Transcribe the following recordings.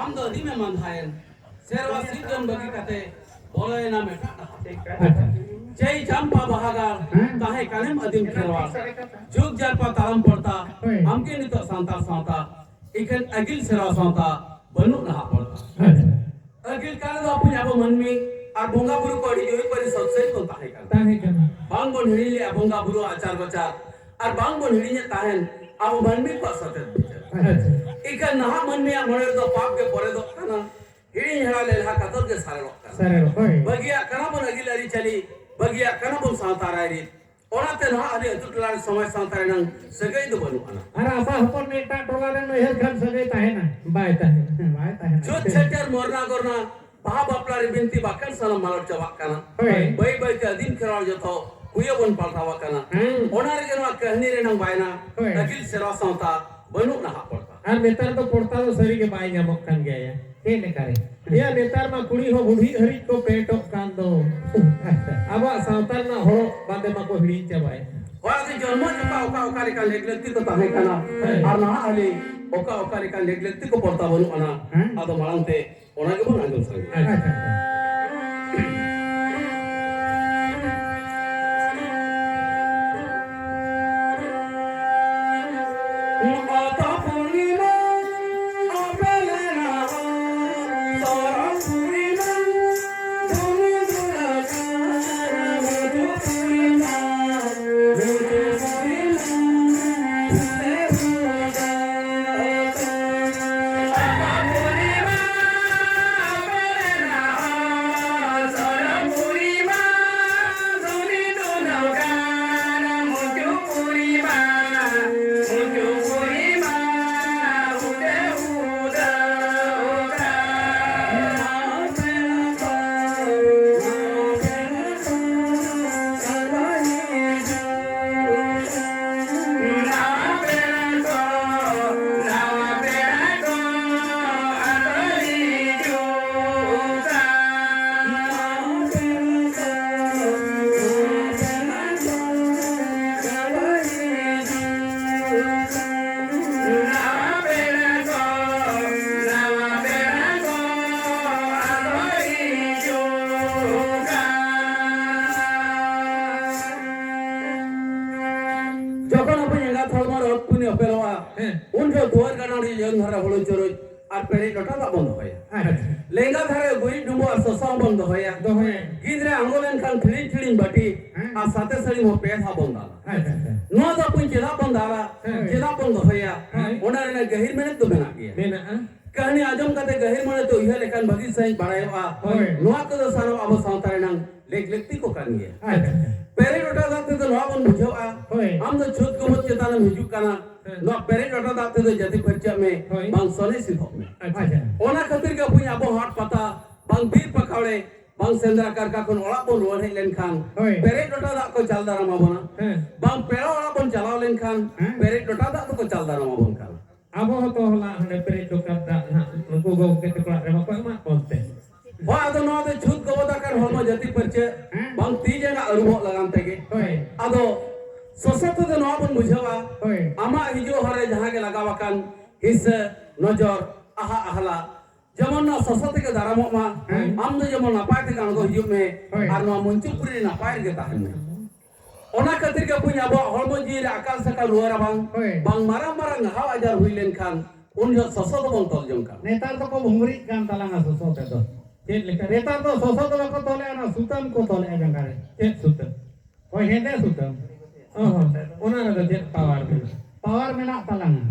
am do di me man hayen serwa sijon bagi kate boleh na meta jai jampa bahagar tahe kanem adim kherwal jug jarpa talam porta amke nito santa santa ikan agil serwa santa banu na porta agil kala do punya abo manmi ar bonga buru ko di joi pari satsai to tahe kan bang bon hili bonga buru acar bacar ar bang bon hili nya tahen abo manmi ko satet ikan naha manmi amore do pap ke pore do kana hili hara le ha kator ke sare bagia kana bon agil ari chali bagia kana bon santa rai onate naha ade atutlar samay santa rai nang sagai do banu ana ara apa hopon neta tolar no her khan sagai tahe na bai tahe jod chetar morna gorna bahab aplar binti bakan salam malot jawak kana bai bai ke adim kheral joto kuya bon paltawa kana onar ge no kahni re nang baina agil serwa santa banu na porta ar netar to porta to sari ke bai nyamok kan gaya ke ne kare ya netar ma kuri ho budhi hari ko peto kan do aba sautar na ho bande ma ko hiri chabai wala de jonmo japa oka re kan leglekti to tahe kana ar na ali oka re kan leglekti ko porta banu ana ado malante onage bon anjum sangi Peri dota tak bond hoya lenga dhare goi dumbo ar sosa bond hoya gidre angolen kan thilin bati ar sate sari mo pe tha bond ala no da pun chela bond hoya onare na gahir mene to bena giya kahani ajam kate gahir mene to ihe lekan bagi sai barayo no ko do sano abo sautare nang lekti ko kan giya peri dota da te to no bond bujho am do chut ko mot cheta na hijuk kana no peri dota da te to jati percha me bang sone sidho me ona khatir ke punya abo hot pata bang bir pakawle bang sendra kar ka kon ola bon ruan hej len khan peri dota da ko chal daram abona bang pero ola bon chalao len khan peri dota da ko chal daram abon kan abo to hola hande peri dota da nuko go ke tekla re ma ko ma konte wa ado no de chut go da kan homo jati percha bang ti jena arubo lagam tege ado sosat de no abon bujhawa ama hijo hare jaha ke lagawakan his nojor aha ahla যেমন না সসা থেকে দাঁড়ামো মা আমদো যেমন নাপায় থেকে আনগো হিজুক মে আর নোয়া মঞ্চুপুরি নাপায় গে তাহেন মে ওনা খাতির কে পুnya abo হরমো জিরে আকাল সাকাল রুয়ারা bang marang ngahaw ajar huilen kan un jo soso do bon tol jong kan netar to ko bhungri kan talanga soso te to chet leka netar to soso do ko tole ana sutam ko tole ajang kare chet sutam oi hende sutam ona na jet power mena talanga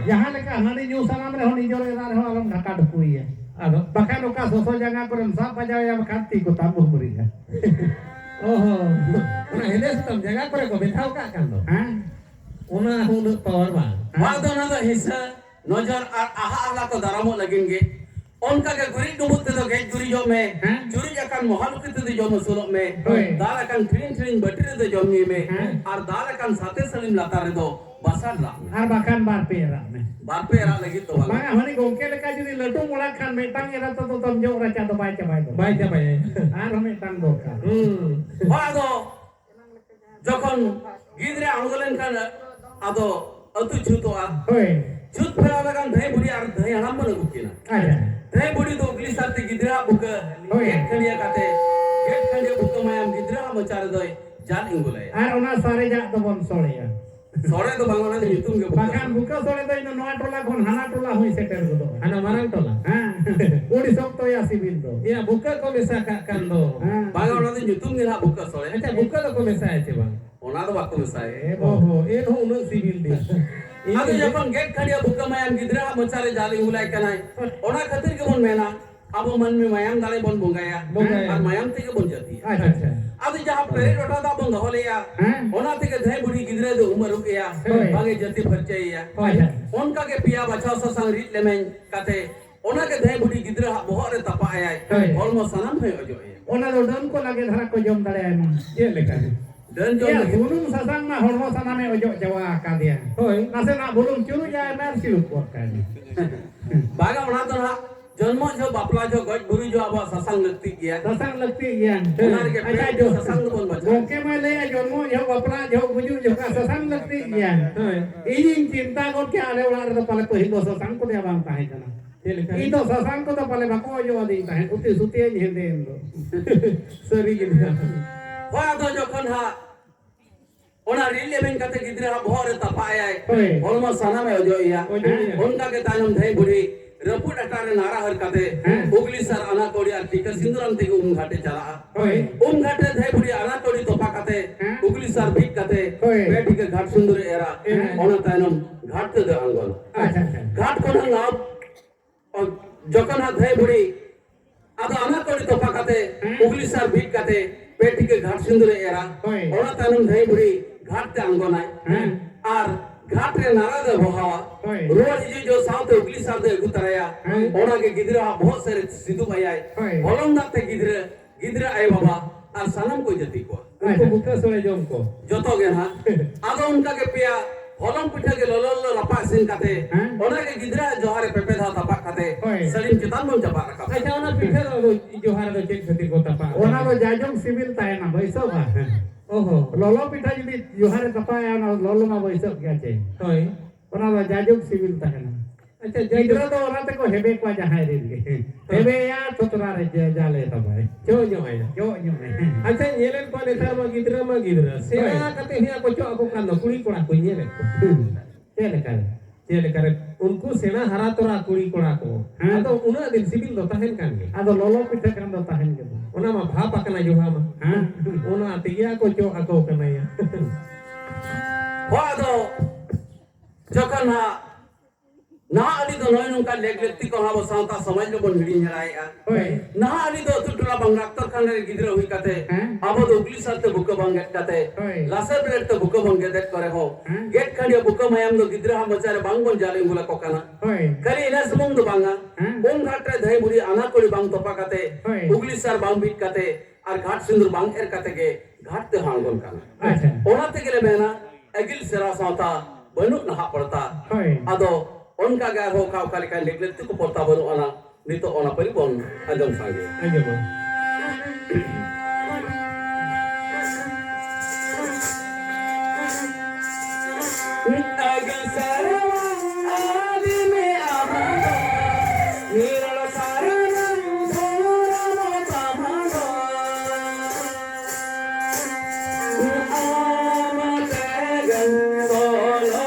jahan leka hani nyu sanam re honi jore re ho alam dhaka dukui ya ado bahkan oka soso janga korem sab bajao ya kanti ko tabu buri ya ona hende sutam janga kore ko bethau ka kan do ona hunu power ba wado na da hisa nojar ar aha ala ko daramo laginge onka ke guri dumut te do ge juri jo me juri jakan mohal ke te jo musulok me dala kan trin batri te jo me ar dala kan sate salim latare do basar la ar bahkan bar pera me lagi to bang hani gongke leka judi letu mulak kan metang era to tom jo raca to bai cabai ar metang do kan wado jokon gidre angolen kan ado atu chuto Cut pera lagan dhai budi ar dhai anam mana bukina. Dhai budi to ugli sarti gidra buka. Get khaniya kate. Get khaniya buka mayam gidra macar doi. Jan ingulai. Ar ona sare jak to bon sore ya. Sore to bangona de yutum ge buka. Bakan buka sore to ino noa tola kon hana tola hui seter godo. Hana marang tola. Udi sok to ya sibil do. Ya buka ko mesa kan do. Bangona de yutum ge na buka sore. Acha buka to ko mesa ache bang. Ona to bakko mesai. Oho, en ho uno sibil di. Ado jokon get khaniya buka mayam gidra macare jali ingulai kanai. Ona khatir ke bon mena. Abo man me mayam dale bon bongaya. Ar mayam tege bon jati. Acha. अब जहाँ plate उठा था बंद हो लिया होना थी कि धै बुढ़ी गिदरे दो उम्र रुक गया बागे जल्दी फर्चे या उनका के पिया बचाव सा संग रीत लेमें काते उनका के धै बुढ़ी गिदरे बहुत रे तपा आया और मो सनम है अजो ये उन्हें तो डन को लगे धरा को जम दले आए मन ये लेकर डन जम बुलुम ससंग ना हरमो सनम में अजो जवा का दिया होय नासे ना बुलुम चुरु जाए मार सिलु कोट का बागा बना तो ना जन्म जो बापला जो गज बुरी जो अब ससंग लगती गया अच्छा जो ससंग बोल बचा ओके मैं ले जन्म जो बापला जो बुजु जो का ससंग लगती गया इन चिंता को क्या आले वाला तो पहले पहिल दो ससंग को दिया बांता है जना इन तो ससंग को तो पहले बाको जो देता है उतनी सुते नहीं दे इनको सरी के वाह तो जो कन्हा ओना रिले में कते गिदरे बहुत तपाया है ऑलमोस्ट सना में जो या उनका के तानम धै बुढ़ी रपुट अटारे नारा हर काते उगली सर अना तोड़ी आर टीका सिंदूरम ते घाटे चला घाटे धै बुढ़ी अना तोड़ी तोपा काते उगली सर बीट काते बेटी के घाट सुंदर एरा ओना तानम घाट ते अंगल घाट को ना और जकन हा धै बुढ़ी आदा अना तोड़ी तोपा काते उगली सर बीट काते बेटी के घाट सुंदर एरा ओना तानम धै बुढ़ी घाट ते अंगना आर घाट रे नारा दे बहावा रोज जी जो साथ उगली साथ गुतराया ओना के गिदरा बहुत सारे सिद्धू भैया होलम नाते गिदरा आए बाबा और सनम को जति को उनको बुका सोए जम को जतो गे ना आदो उनका के पिया होलम पिठा के लोलो रपा सिन काते ओना के गिदरा जोहारे पेपे धा तपा काते सलीम चितान मन जपा रखा अच्छा ओना पिठा जोहारे दो चेक खती को तपा ओना तो जाजम सिविल ताए ना भैसो बा ओहो लोलो पिठा जदी जोहारे तपाया ना लोलो मा भैसो क्या छे होय ओना तो जाजम सिविल ताए ना अच्छा गिदरा तो ओना ते को हेबे को जहाय रे हेबे या तोतरा रे जाले तबाय जो जो अच्छा येलेन को नेता मा गिदरा सेवा कते हिया को चो को कानो कुड़ी कोड़ा को येले को चेले करे उनको सेना हरा तोरा कुड़ी कोड़ा को आदो उना दिन सिबिल दो ताहेन कान गे आदो लोलो पिठा कान दो ताहेन गे ओना मा भाप अकना जोहा मा ओना तिया को चो अको कनाया वादो जकना ना अली दो नय नुका लेगलेती को हाबो सावता समाज के बन हिडी जराया ना अली दो तुटला बंगाक्तर खान रे गिदरा हुई काते आबो दो उगली साथे बुक बंगेट काते लासर प्लेट तो बुक बंगेट करे हो गेट खंडिया बुक मयम दो गिदरा हम मचारे बांग बन जाले गुला कोकाना कली इना समंग दो बांगा ओम घाट रे धई बुरी आना कोड़ी बांग तोपा काते उगली सर बांग बीट काते और घाट सिंदूर बांग एर काते के घाट ते हांगन काना अच्छा ओना ते गेले बेना अगिल सेरा सावता बनुक नहा पड़ता आदो उनका क्या हो खाओ खाली का लेगलेती को पड़ता बनो आना नहीं तो ओना परी बोन अजम सांगे अजम अगल सारा आदि में आमा नीरल सारा धोरा मोता मांगो आमा तेगन solo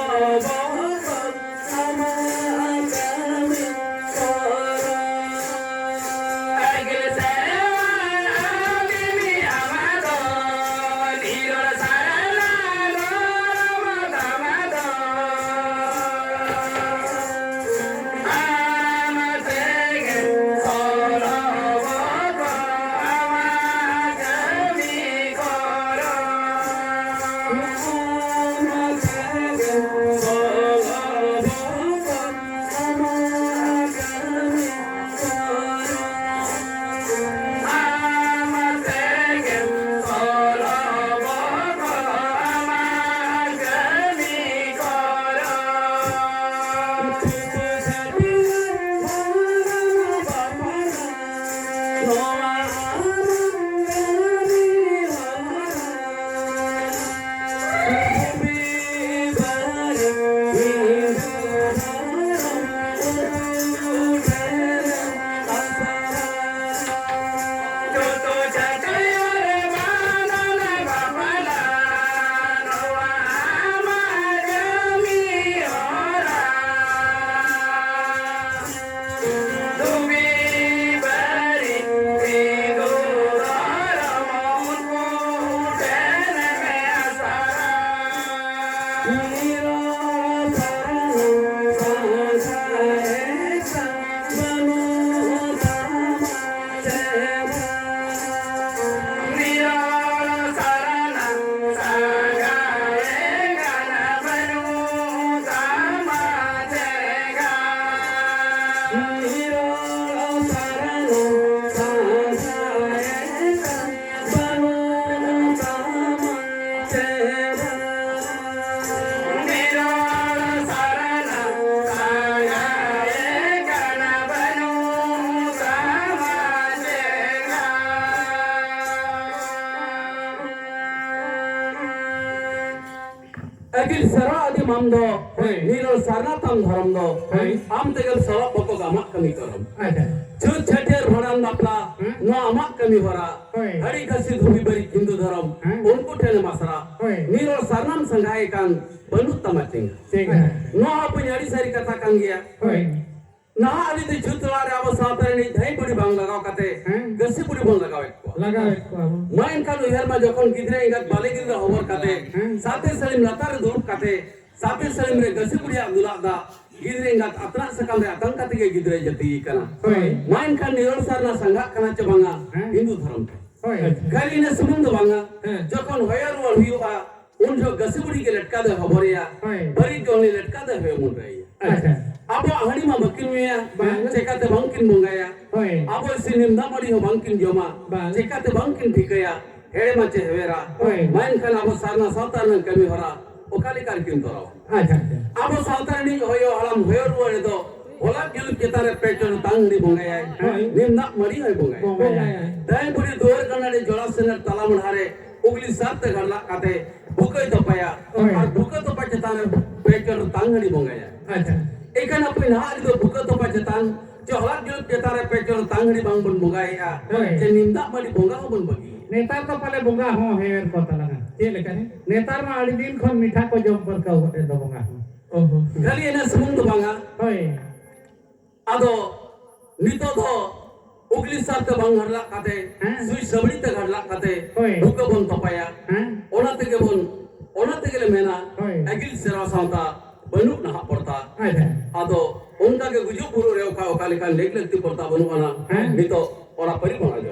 Agil sara adi mamdo, niro sarna tam dharamdo, am tegel sara boko amak kami karam. Chut chater bharan bapla, no amak kami bhara, hari kasi dhubi bari Hindu dharam, unko tene masara, niro sarnam sanghay kan banut tamaching. No apu nyari sari kata kangia. Nah ali de chutware abo satare ni dhai puri bang lagaw kate, gasi puri bang lagaw ekko. Main kan uhar ma jokon gidre ingat balegir da hobar kate, sate salim latar duruk kate, sate salim re gasi puri abdullah da, gidre ingat atrak sakam re atang kate ge gidre jati kana. Main kan nirol sarna sangha kana cebanga Hindu dharam. Kali ne semundu banga, jokon hoyar wal huyuha, unjo gasi puri ke letka de hoboria, bari joni letka de hoy mun rai. Abo ahani ma makin meya, cekate bangkin bongaya. Abo sinim damari ho bangkin joma, cekate bangkin thikaya. Here ma chehvera. Main kan abo sarna sautarna kami hora. Okali kar kin torao. Abo sautarni hoyo halam hoyo ruare do. Ola gil kitare pechon tangni bongaya. Nim na mari hoy bongaya. Dai puri doer kanade jola sener talamon hare. Ugli satte garla kate bukai topaya. Ar bukai topaya cetane pechon tangni bongaya. Ikan apa ini hari itu buka tempat cetan, jolat jual cetare pecel tanggri bangun bungai ya, jenim tak mali bunga pun bagi. Netar to pale bunga ho hewer ko talaga. Che lekane. Netar ma ali din khon mitha ko jom par ka ho do bunga. Kali ena semung tu banga. Ado nito do ugli sar te bang harla kate, sui sabri te harla kate, buka bon topaya. Ona tege le mena, agil sera santa. Banuk nah porta, atau unta ke gujuk buru reo kau kali kan leg ti porta banuk ana, nito orang peri bang aja.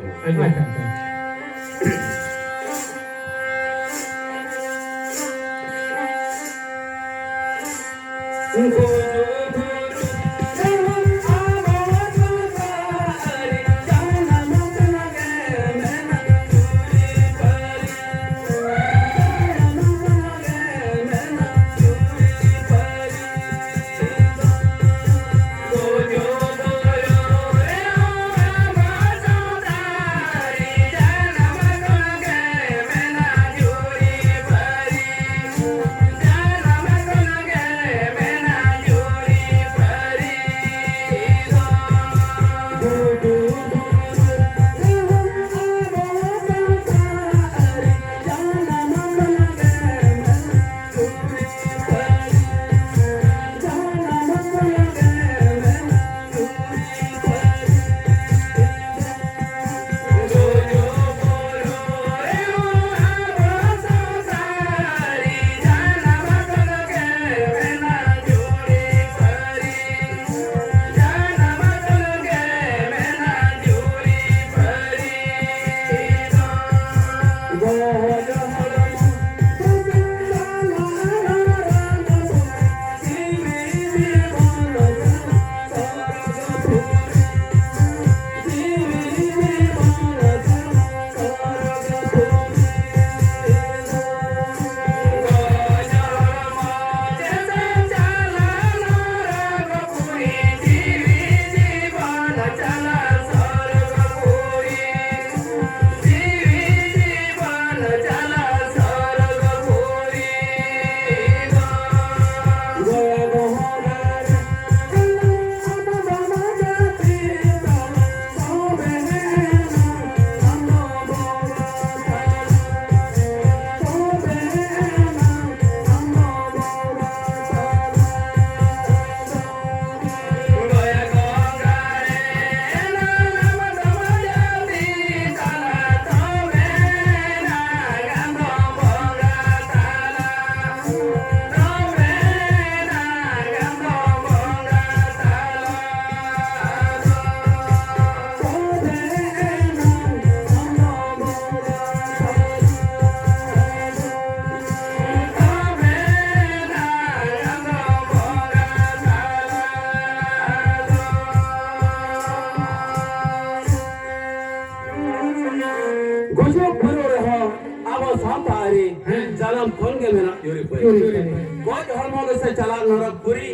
goj hormo gese chalak narak puri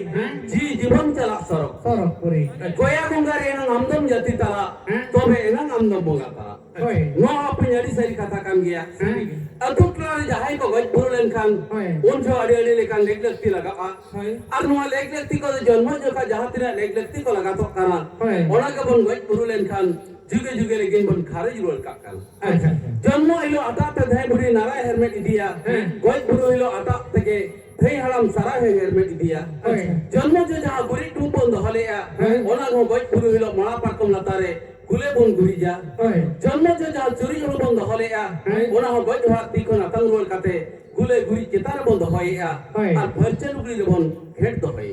ji jibon chalak sorok sorok puri goya gungar enang amdam jati tala tobe enang amdam bonga tala no apun jadi sari katakan dia atuk lari jahai ko goj buru lenkan unjo ade lekan leg lekti laga pa ar no leg lekti ko janmo joka jahatina leg lekti ko laga to kana ona ke bon goj buru lenkan जुगे जुगे लेकिन बन खारे जुल काकल जन्म इलो आता ते धै बुरी नारा हेरमेट इदिया गोज बुरु इलो आता तके धै हलाम सारा हे हेरमेट इदिया जन्म जो जहा गुरी टू बंद हलेया ओना गो गोज बुरु इलो मणा पाकम लातारे गुले बन गुरी जा जन्म जो जहा चुरी इलो बंद हलेया ओना हो गोज हा तिको ना तंग रोल काते गुले गुरी चेतार बंद होया आ भरचन गुरी बन घेट दो होय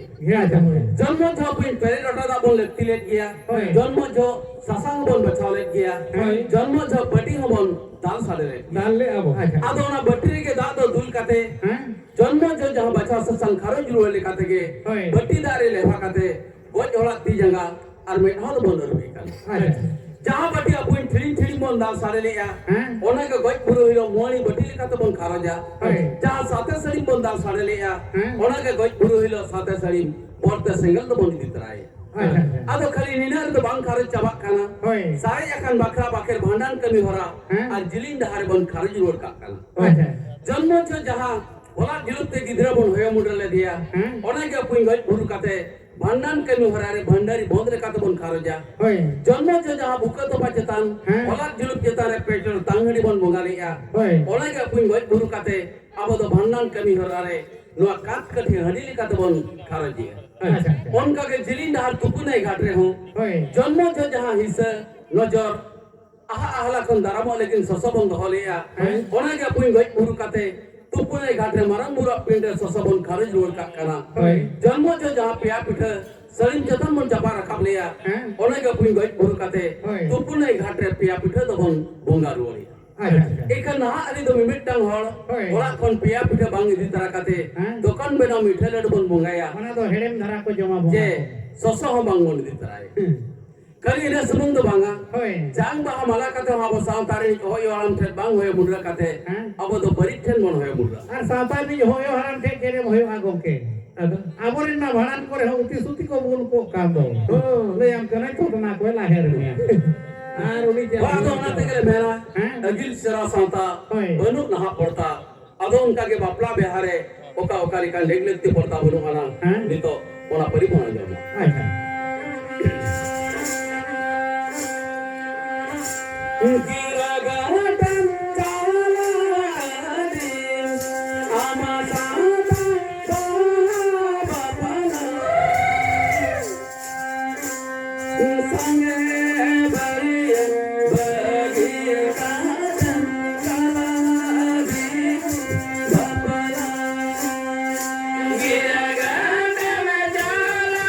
जन्म जो पिन पेरे डटा दा बन लेती ले गया जन्म जो सासांग बन बचावले गया जन्म जो बटी हमन दाल साले दाल ले अब आदो ना बटी के दादो दुल काते जन्म जो जहां बचा ससंग खारो जुरो ले काते के बटी दारे ले भाकाते गोज होला ती जंगा और में हल बन रही kan जहां बटी अपन थिलिंग बन दाल साले ले या ओना के गोज पुरो हिलो मोणी बटी ले काते बन खारो जा जहां साते सड़ी बन दाल साले ले या ओना के गोज पुरो हिलो साते सड़ी बोलते सिंगल तो बन दितराय आदो खाली निनार तो बांग खारे चाबाक खाना सारे अकान बाखरा बाखेर भांडान कमी होरा और जिलिंग दहारे बन खारे जुरोड का खाना जन्म जो जहां ओला जिलुते गिदरा बन होया मुडले दिया ओना के पुई गज बुरु काते भांडान कमी होरा रे भंडारी बोंद रे काते बन खारो जा जन्म जो जहां बुका तो पाचेतान ओला जिलुप चेता रे पेटर तांगड़ी बन बोंगालिया ओना के पुई गज बुरु काते आबो तो भांडान कमी होरा रे नो काट कठे हडीली काते बन खारो जिया उनका के जिलिन दहार तुपुनाई घाट रे हूं जन्म जो जहां हिस्सा नजर आहा आहला खन दारामो लेकिन ससबन दहलिया ओना के पुई गज बुरु काते तुपुनाई घाट रे मारंग बुरा पिंडे ससबन खारिज रोड का कना जन्म जो जहां पिया पिठ सलिम जतन मन जपा रखाब लिया ओना के पुई गज बुरु काते तुपुनाई घाट रे पिया पिठ दबन बोंगा रोली एखन ना आदि दो मिमिटांग हर ओला खन पिया पिठ बांग इदि तरा काते दुकान बेना मिठे लड बन बोंगाया ओना दो हेडेम धरा को जमा जे ससो हो बांग बन इदि तराय कली ने सुमुंग दो बांगा जांग बा मला काते हाबो सावतारी होय आराम थे बांग होय मुडरा काते अब दो परिठन मन होय मुडरा आर सावतारी होय आराम थे केरे होय आगोके आबोरिन ना भाड़ान करे उति सुति को बोल को काम दो ले हम कनै तो ना कोई लाहेर में आर उनी जे बादो ना तेगले मेरा अगिल सरा सावता बनु नहा पड़ता अदो उनका के बापला बिहारे ओका ओका लिका लेगलेती पड़ता बनु आना नितो ओना परिपूर्ण जामा अच्छा गिरा गाटन काला दे आमा साता बापना संगे बरिया बगी गाटन काला दे बापना गिरा गाटन जाला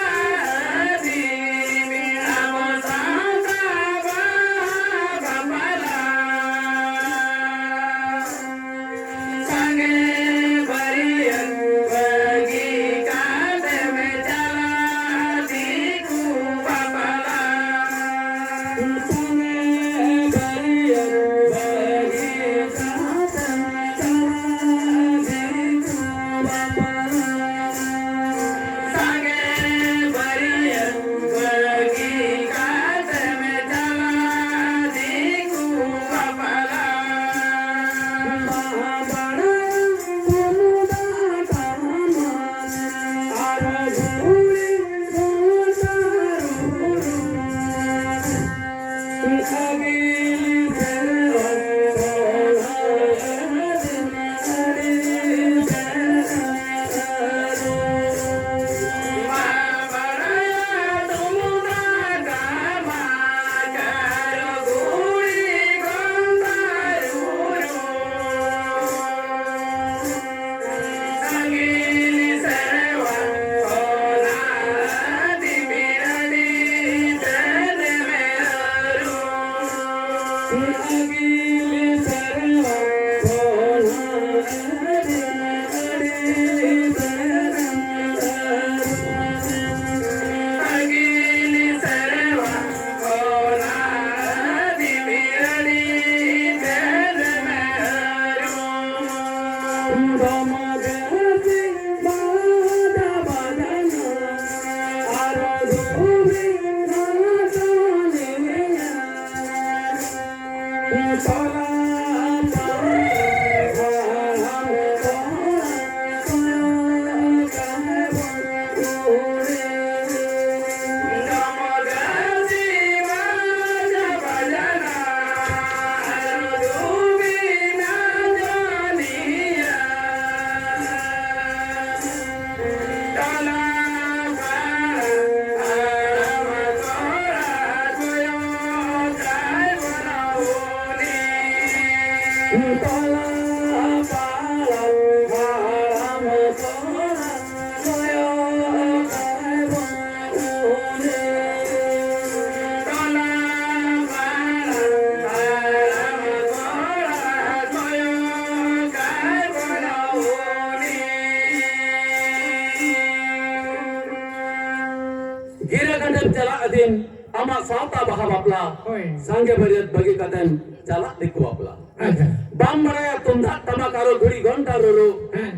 dem chala adim ama sauta baha bapla Hoi. sange bariat bagi katen chala diku bapla Aja. bam maraya tumda tamakaro guri gonta roro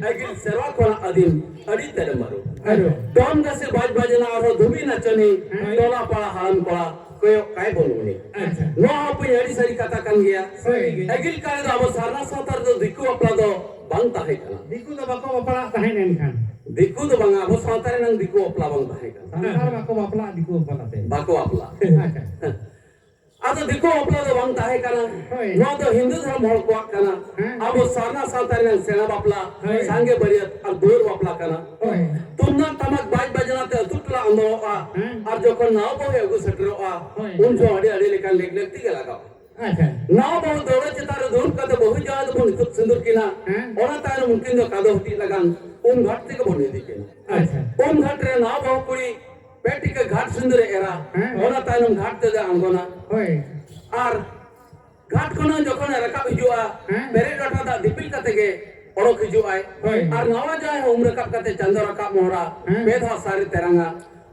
agil serwa kola adim adi tere maru Aduh. dom gase baj bajana aro dhumi nachani tola pala halam kola koyo kai boluni Aja. no apu yari sari katakan gaya Sari. agil kare do abo sarna sautar do diku bapla do bang tahe kana Diku do bako bapala tahen enkan. diku do bang abo sautare nang diku bapla bang tahe kana Santar bako bapala diku bapala te. bako bapla Aja. ada diko opla do bang tahe kana Hoi. no do hindu dharam hol ko kana abo sarna sautar nang sena bapla Hoi. sange bariat ar dur bapla kana Hoi. तुमना तमक बाज बजना ते तुटला अंदो आ और जोखन नाव बहे अगु सटरो आ होय. उन जो अडे अडे लेकन lake लेकती के लगाओ Aja. नाव बहु दौड़े चितार धून कदे बहु जाद बन तुत सिंदूर किना हाँ. ओना तान मुमकिन जो कादो हटी लगान उन घाट ते के बने दी के Aja. उन घाट रे नाव बहु कुड़ी बेटी के घाट सिंदूर एरा हाँ. ओना तान घाट ते जा अंगोना Hoi. और घाट कोना जोखन रका हिजुआ हाँ. बेरे डटा दा दिपिल कते के ओड़क हिजुआय होय. और नवा जाय उम्र कप कते चंदर रका मोहरा हाँ. पेधा सारे तेरंगा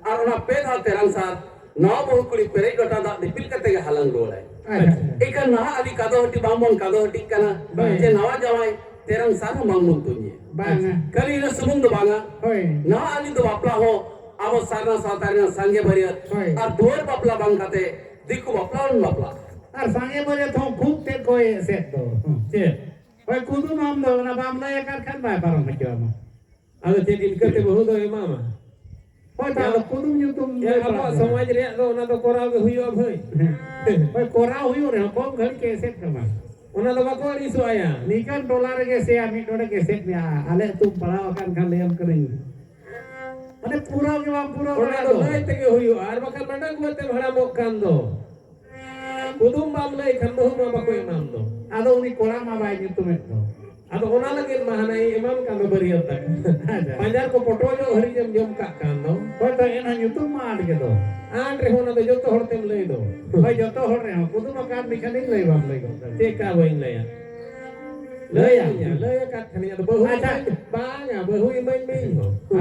और ओना पेधा तेरंग सार नवा बहु कुड़ी पेरे डटा दा दिपिल कते के हलंग रोड़ाय Aja. एक नहा अली कादो हटी बामबन कादो हटी कना होय. जे नवा जावाय तेरंग सार मांगमुन तुnye Banga. कली न सुमुंग दो बांगा Hoi. नहा अली दो बापला हो आवो सारना सातारना संगे बरियत होय. और दोर बापला बांग कते दिकु बापला उन बापला Ar sange boleh thong khuk te koi set do. Cek. Hoi kudu mam do na bam la ekar kan bai parang macam. Ada jadi kete bahu do mama. Hoi ta kudu nyutum. Ya apa samaj re do na do korau ge huyo bhai. Hoi korau huyu re kom ghari ke set kama. Ona do bako ni su aya. Nikan dolar ke se ami dole ke set ya. Ale tum pala akan kan leam kering. Ane pura ke bam pura. Ona do lai te ge huyo ar bakan mandang gote bhara mok kan do. Kudum bam lai kan bahu ma bako imam do. Ado uni korang ma bai nyutum itu. Ado ona lagi mahanai imam kan do bariyat tak. Panjar ko poto jo hari jam jom ka kan do. Hoi ta ena nyutum ma ade ke do. An re hona do joto hor tem lai do. Hoi joto hor re kudu makan dikaning lei bam lei ko. Te ka boin lai ya. Lai ya, lai kat khani do bahu. Acha. Ba ya bahu imai mai.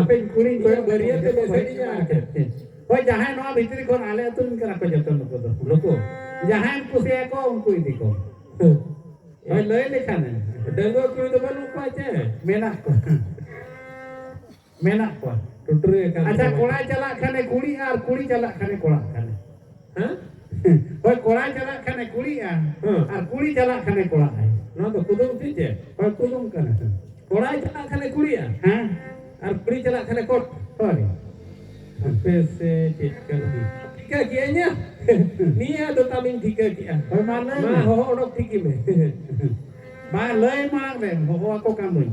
Apin kuring Kau bariyat te message ya. Hoi jahan no bhitri kon ale atun kena ko joto nuko do. Loko. Jahan kusia ko unku idi ko. Hoi lei lekhan. Dengo kui do banu ko aja. Menak ko. Menak ko. Tutur kan. Acha kola chala khane kuri ar kuri chala khane kola khane. Ha? Hoi kola chala khane kuri ar kuri chala khane kola. No to kudum tije. Hoi kudum kana. Korai chala khane kuria. Ha? Ar kuri chala khane kot. Hoi. Pese cikkan di. Tika kianya. Nia do tamin tika kia. Hoi ma Ma lei. ho odok tiki me. Ma lei ma re ho ako kamu.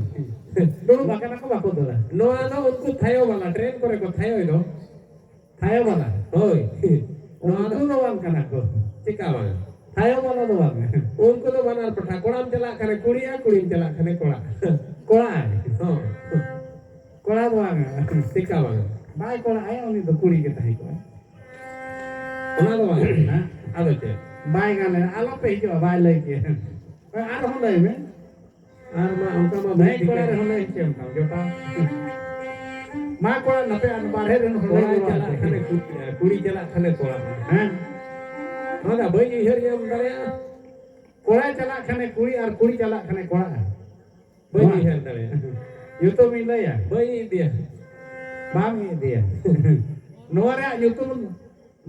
Dulu bahkan aku baku dulu. No ano unku thayo wala train kore ko thayo ino. Thayo bala. Hoi. No Unku ano doang kan aku. cikawan. Thayo bala doang. Unku do banar patha koram chala khane kuria kurim chala khane kola. Kola. Ho. Kola doang. Cikawan. Bai kola ayo ni do kuri kita hiko. Ona do bang. Ha? Ado ce. Bai kan ala pe jo bai lei ke. Bai ar ho lei me. Ar ma angka ma Bai baik kola re ho lei kem ta jo ta. Ma kola na pe an bar he re ho Kola lei chala khane kuri chala khane kola. Ha? Mada bai ihar yam dare. Kola chala khane kuri ar kuri chala khane kola. Bai ihar dare. YouTube mi lei ya. Bai dia. Bang dia. Nuara YouTube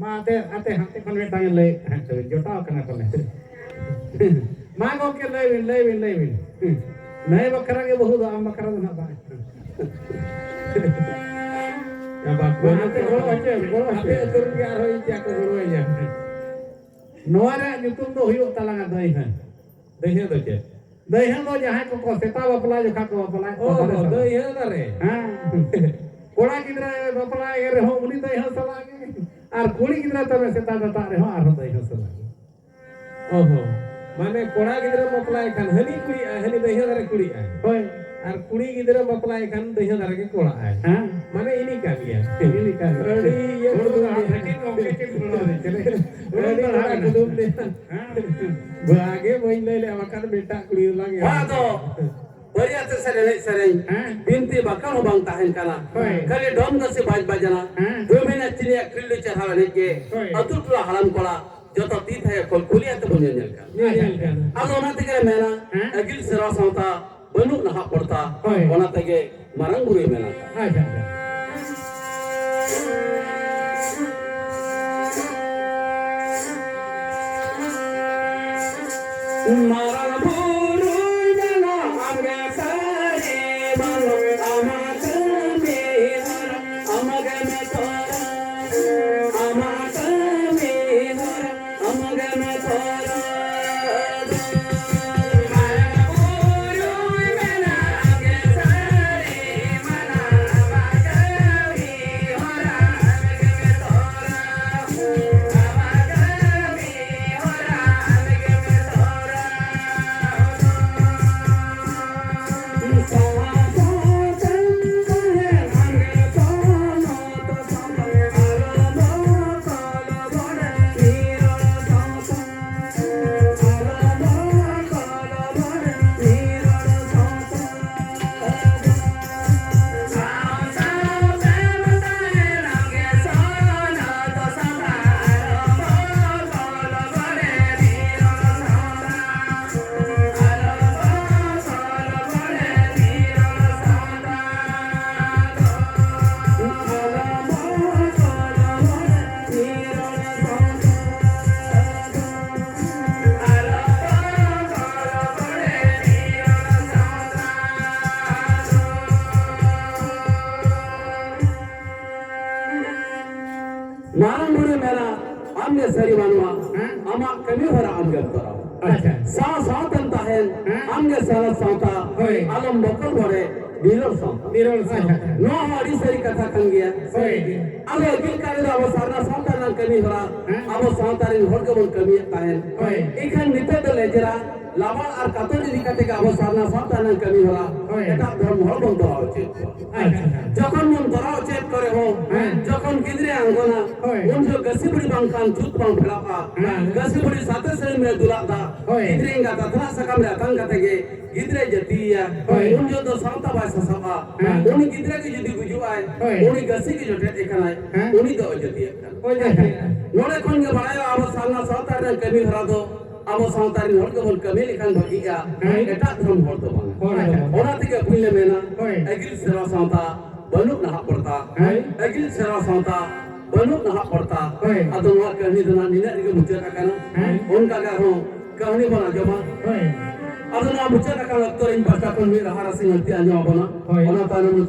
ma ate hante kon me tang lei. Jota kana kon. Ma ko ke lei. Nai bakara ke bahut am bakara na ba. Ya bak. Ate golo ache. Ape atur ke aroi cak guru aja. Nuara YouTube do huyu talanga dai han. Deh do ce. Dai han do jahan ko seta bapla jo ka ko bapla. Oh, deh ya dare. Ha. Kola gidra bapla ere ho uni dai han salage. Ar kuri gidra tare seta data re ho ar dai han salage. Oh, mane kora gidra baplai kan hani kuri hani deh dare kuri ai. Hoi. Ar kuri gidra baplai kan deh dare ke kola ai. Ha. Mane ini kan ya. Ini kan. Adi ya Urdu kudu hakin ko ke kulo de chele. Adi ada kudum deh. Ha. Bage boin le awakan beta kuri lang ya. Wah to bariate sereng binti bakal bang tahan kana kali dom gasi bajana domina chini akrilli chahara neke atutla haram kola joto tit hai kol kuliya te bunyan kan ado ona tege mena agil sera sauta banuk na hak porta ona tege marang guru mena marang buru jana amge sare banu amakame hara amagame thora amakame hara amagame thora marang buru jana amge sare mana amakame hara amagame thora amakame hora amagame thora marang guru mena amne sari manwa ama kami hora amge tora sa sa tan tahen amge sala sauta alam bokal bore birol sauta no hori sari katha kangia alo gil kalira abo sarna sauta nan kami hora abo sauta rin hor gabon kami tahen ikhan nite de lejera lamal ar katori dikate ga abo sarna sauta nan kami hora eta dhorm hor bon tora uchit যখন মন ধরা উচিত করে হো যখন গিদরে আঙ্গনা উনজো গসি বড়ি বাংখান জুত বাং ফেলাপা গসি বড়ি সাতে সেন মে দুলাদা গিদরে ইঙ্গা তাতরা সাকাম রে আতং কাতেগে গিদরে জতিয়া উনজো তো সাউতা বাসা সাবা উনি গিদরে কি যদি বুঝু আয় উনি গসি কি জটে এখানায় উনি তো জতিয়া নোড়ে কোন গে বাড়ায় আবো সালনা সাউতা রে কমি হরা দো আবো সাউতা রে হর গবল কমি লিখান ভাগিয়া এটা ধর্ম হর দো ona tiga punya mena agil sera sauta banuk na hak porta agil sera sauta banuk na hak porta atau wa kahni dana nina diga mujar akana on kaga ho kahni bana jama atau na mujar akana aktor in basta kon mi rahara sing anti anya bana ona tanu